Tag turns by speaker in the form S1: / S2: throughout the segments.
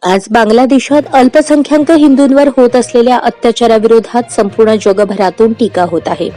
S1: आज बांगलादेशात अल्पसंख्याक हिंदूंवर होत असलेल्या अत्याचाराविरोधात संपूर्ण जगभरातून टीका होत आहे।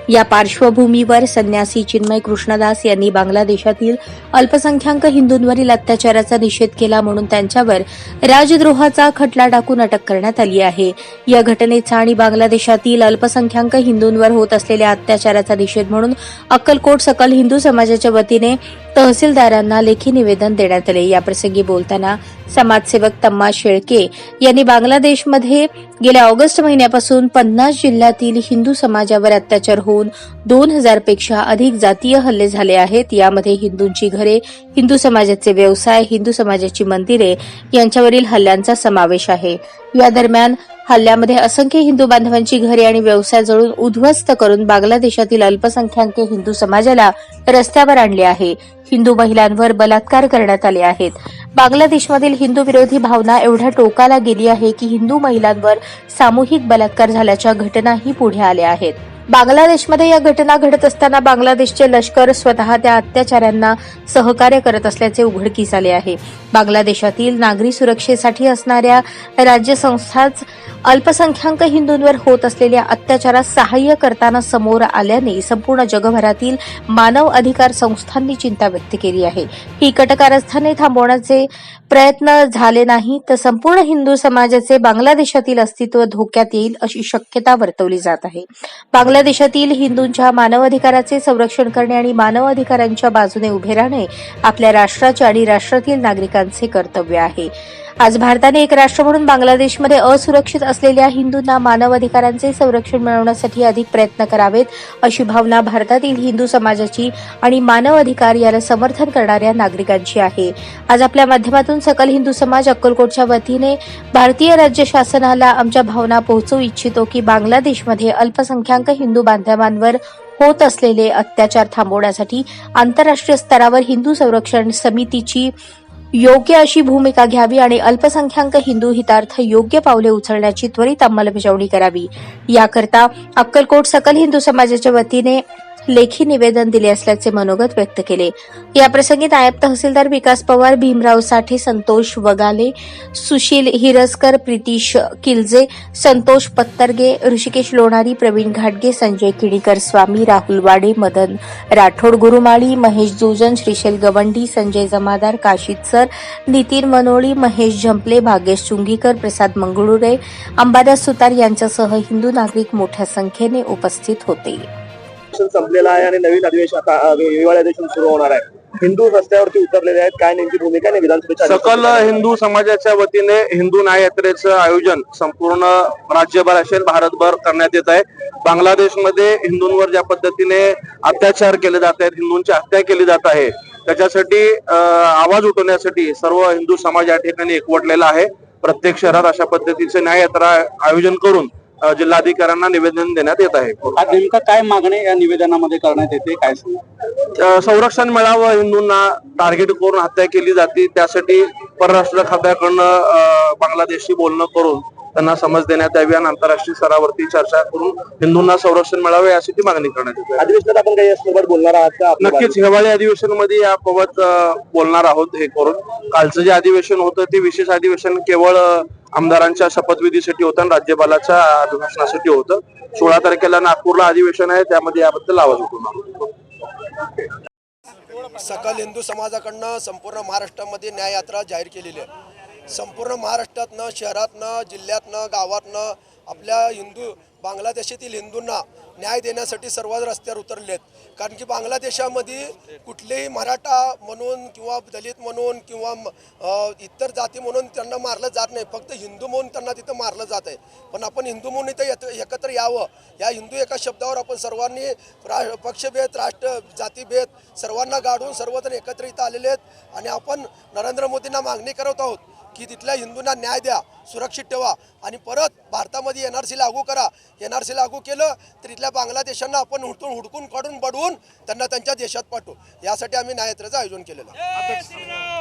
S1: या पार्श्वभूमीवर संन्यासी चिन्मय कृष्णदास यांनी बांगलादेशातील अल्पसंख्याक हिंदूंवरील अत्याचाराचा निषेध केला म्हणून त्यांच्यावर राजद्रोहाचा खटला टाकून अटक करण्यात आली आहे। या घटनेचा आणि बांगलादेशातील अल्पसंख्याक हिंदूंवर होत असलेल्या अत्याचाराचा निषेध म्हणून अक्कलकोट सकल हिंदू समाजाच्या वतीने तहसीलदारांना लेखी निवेदन देण्यात आले। याप्रसंगी बोलताना समाजसेवक तम्मा शेळके यांनी बांगलादेशमध्ये गेल्या ऑगस्ट महिन्यापासून 50 जिल्ह्यातील हिंदू समाजावर अत्याचार होऊन 2000 पेक्षा अधिक जातीय हल्ले झाले आहेत। यामध्ये हिंदूंची घरे, हिंदू समाजाचे व्यवसाय, हिंदू समाजाची मंदिरे यांच्यावरील हल्ल्यांचा समावेश आहे। या दरम्यान हल्ल्यामध्ये असंख्य हिंदू बांधवांची घरे आणि व्यवसाय जळून उद्ध्वस्त करून बांगलादेशातील अल्पसंख्याक हिंदू समाजाला रस्त्यावर आणले आहे। हिंदू महिलांवर बलात्कार करण्यात आले आहेत। बांगलादेशमधील हिंदू विरोधी भावना एवढ्या टोकाला गेली आहे की हिंदू महिलांवर सामूहिक बलात्कार झाल्याच्या घटनाही पुढे आल्या आहेत। बांगलादेशमध्ये या घटना घडत असताना बांगलादेशचे लष्कर स्वतः त्या अत्याचारांना सहकार्य करत असल्याचे उघडकीस आले आहे। बांगलादेशातील नागरी सुरक्षेसाठी असणाऱ्या राज्यसंस्थाच अल्पसंख्याक हिंदूंवर होत असलेल्या अत्याचारास सहाय्य करताना समोर आल्याने संपूर्ण जगभरातील मानव अधिकार संस्थांनी चिंता व्यक्त केली आहे। ही कटकारस्थाने थांबवण्याचे प्रयत्न झाले नाही तर संपूर्ण हिंदू समाजाचे बांगलादेशातील अस्तित्व धोक्यात येईल अशी शक्यता वर्तवली जात आहे। बांगलादेशातील हिंदूंच्या मानव अधिकाराचे संरक्षण करणे आणि मानव अधिकारांच्या बाजूने उभे राहणे आपल्या राष्ट्राचे आणि राष्ट्रातील नागरिकांचे कर्तव्य आहे। आज भारताने एक राष्ट्र म्हणून बांगलादेशमध्ये असुरक्षित असलेल्या हिंदूंना मानव अधिकारांचे संरक्षण मिळवण्यासाठी अधिक प्रयत्न करावेत अशी भावना भारतातील हिंदू समाजाची आणि मानव अधिकार याला समर्थन करणाऱ्या नागरिकांची आहे। आज आपल्या माध्यमातून सकल हिंदू समाज अक्कलकोटच्या वतीने भारतीय राज्य शासनाला आमच्या भावना पोहोचवू इच्छितो की बांगलादेशमध्ये अल्पसंख्याक हिंदू बांधवांवर होत असलेले अत्याचार थांबवण्यासाठी आंतरराष्ट्रीय स्तरावर हिंदू संरक्षण समितीची योग्य अशी भूमिका घ्यावी आणि अल्पसंख्याक हिंदू हितार्थ योग्य पावले उचलण्याची त्वरित अंमलबजावणी करावी। याकरता अक्कलकोट सकल हिंदू समाजाच्या वतीने लेखी निवेदन दिले असल्याचे मनोगत व्यक्त केले। याप्रसंगी नायब तहसीलदार विकास पवार, भीमराव साठे, संतोष वगाले, सुशील हिरसकर, प्रितीश किल्जे, संतोष पत्तरगे, ऋषिकेश लोणारी, प्रवीण घाटगे, संजय किणीकर स्वामी, राहुल वाडे, मदन राठोड गुरुमाळी, महेश जोजन, श्रीशैल गवंडी, संजय जमादार, काशीद सर, नितीन मनोळी, महेश झंपले, भाग्येश चुंगीकर, प्रसाद मंगळुरे, अंबादास सुतार यांच्यासह हिंदू नागरिक मोठ्या संख्येने उपस्थित होते।
S2: संपलेला आहे आणि नवीन अधिवेशन आता हिवाळी अधिवेशन सुरू होणार आहे। हिंदू रस्त्यावरती उतरलेले आहेत, काय नेमकी भूमिका आहे विधानसभेच्या?
S3: सकल हिंदू समाजाच्या वतीने हिंदू न्याय यात्रेचं आयोजन संपूर्ण राज्यभर असेल भारतभर करण्यात येत आहे। बांगलादेशमध्ये हिंदूंवर ज्या पद्धतीने अत्याचार केले जात आहेत, हिंदूंची हत्या केली जात आहे, त्याच्यासाठी आवाज उठवण्यासाठी सर्व हिंदू समाज या ठिकाणी एकवटलेला आहे। प्रत्येक शहरात अशा पद्धतीचे न्याय यात्रा आयोजन करून जिल्हाधिकाऱ्यांना निवेदन देण्यात येत आहे।
S2: नेमका काय मागणी या निवेदनामध्ये करण्यात येते, काय सांगा?
S3: संरक्षण मिळावं, हिंदूंना टार्गेट करून हत्या केली जाते, त्यासाठी परराष्ट्र खात्याकडनं बांगलादेशशी बोलणं करून त्यांना समज देण्यात यावी आणि आंतरराष्ट्रीय स्तरावरती चर्चा करून हिंदूंना संरक्षण मिळावे यासाठी मागणी करण्यात येते।
S2: अधिवेशनात आपण काही यासोबत बोलणार आहात का?
S3: नक्कीच हिवाळी अधिवेशन मध्ये याबाबत बोलणार आहोत। हे करून कालचं जे अधिवेशन होतं ते विशेष अधिवेशन केवळ आमदारांच्या शपथविधीसाठी होतं आणि राज्यपालाच्या अभिभाषणासाठी होतं। 16 तारखेला नागपूरला अधिवेशन आहे, त्यामध्ये याबद्दल आवाज उठवणार।
S4: सकल हिंदू समाजाकडनं संपूर्ण महाराष्ट्रामध्ये न्याय यात्रा जाहीर केलेली आहे। संपूर्ण महाराष्ट्रातनं, शहरातनं, जिल्ह्यातनं, गावातनं आपल्या हिंदू बांगलादेशातील हिंदूंना न्याय देण्यासाठी सर्व रस्त्यावर उतरले आहेत। कारण की बांगलादेशामध्ये कुठलेही मराठा म्हणून किंवा दलित म्हणून किंवा इतर जाती म्हणून त्यांना मारलं जात नाही, फक्त हिंदू म्हणून त्यांना तिथं मारलं जात आहे। पण आपण हिंदू म्हणून इथं एकत्र यावं, या हिंदू एका शब्दावर आपण सर्वांनी पक्षभेद, राष्ट्र जातीभेद सर्वांना गाडून सर्वजण एकत्र इथं आलेले आहेत आणि आपण नरेंद्र मोदींना मागणी करत आहोत की तिथल्या हिंदूंना न्याय द्या, सुरक्षित ठेवा आणि परत भारतामध्ये NRC लागू करा। NRC लागू केलं तर इथल्या बांगलादेशांना आपण हुडकून काढून बडवून त्यांना त्यांच्या देशात पाठवू, यासाठी आम्ही न्याय यात्रेचं आयोजन केलेलं आहे।